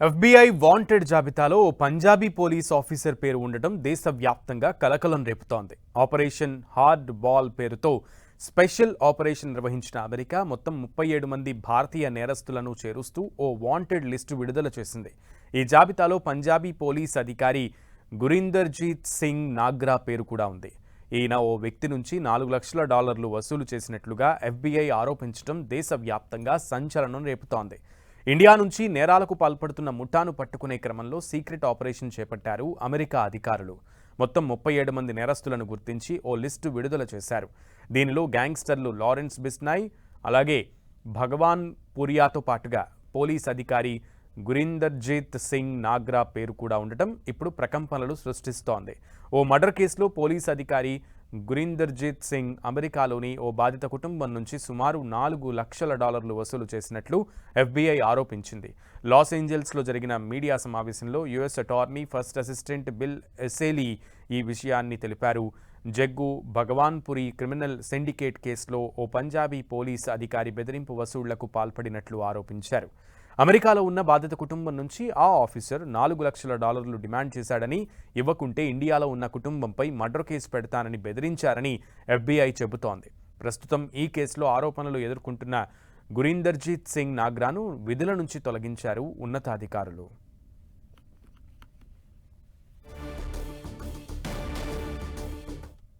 FBI wanted జాబితాలో ఓ Punjabi police officer పేరు ఉండటం దేశవ్యాప్తంగా కలకలం రేపుతోంది. ఆపరేషన్ హార్డ్ బాల్ పేరుతో స్పెషల్ ఆపరేషన్ నిర్వహించిన అమెరికా మొత్తం 37 మంది భారతీయ నేరస్తులను చేరుస్తూ ఓ వాంటెడ్ లిస్టు విడుదల చేసింది. ఈ జాబితాలో పంజాబీ పోలీస్ అధికారి గురీందర్జీత్ సింగ్ నాగ్రా పేరు కూడా ఉంది. ఈయన ఓ వ్యక్తి నుంచి $4 లక్షల వసూలు చేసినట్లుగా ఎఫ్బీఐ ఆరోపించడం దేశవ్యాప్తంగా సంచలనం రేపుతోంది. ఇండియా నుంచి నేరాలకు పాల్పడుతున్న ముఠాను పట్టుకునే క్రమంలో సీక్రెట్ ఆపరేషన్ చేపట్టారు అమెరికా అధికారులు. మొత్తం 37 మంది నేరస్తులను గుర్తించి ఓ లిస్టు విడుదల చేశారు. దీనిలో గ్యాంగ్స్టర్లు లారెన్స్ బిస్నాయ్, అలాగే భగవాన్ పురియాతో పాటుగా పోలీస్ అధికారి గురీందర్జీత్ సింగ్ నాగ్రా పేరు కూడా ఉండటం ఇప్పుడు ప్రకంపనలు సృష్టిస్తోంది. ఓ మర్డర్ కేసులో పోలీస్ అధికారి గురీందర్జీత్ సింగ్ అమెరికాలోని ఓ బాధిత కుటుంబం నుంచి సుమారు $4 లక్షల వసూలు చేసినట్లు ఎఫ్బీఐ ఆరోపించింది. లాస్ ఏంజల్స్లో జరిగిన మీడియా సమావేశంలో US attorney first assistant Bill Essayli ఈ విషయాన్ని తెలిపారు. జగ్గు భగవాన్పురి క్రిమినల్ సిండికేట్ కేసులో ఓ పంజాబీ పోలీస్ అధికారి బెదిరింపు వసూళ్లకు పాల్పడినట్లు ఆరోపించారు. అమెరికాలో ఉన్న బాధిత కుటుంబం నుంచి ఆ ఆఫీసర్ $4 లక్షల డిమాండ్ చేశాడని, ఇవ్వకుంటే ఇండియాలో ఉన్న కుటుంబంపై మర్డర్ కేసు పెడతానని బెదిరించారని ఎఫ్బీఐ చెబుతోంది. ప్రస్తుతం ఈ కేసులో ఆరోపణలు ఎదుర్కొంటున్న గురీందర్జీత్ సింగ్ నాగ్రాను విధుల నుంచి తొలగించారు ఉన్నతాధికారులు.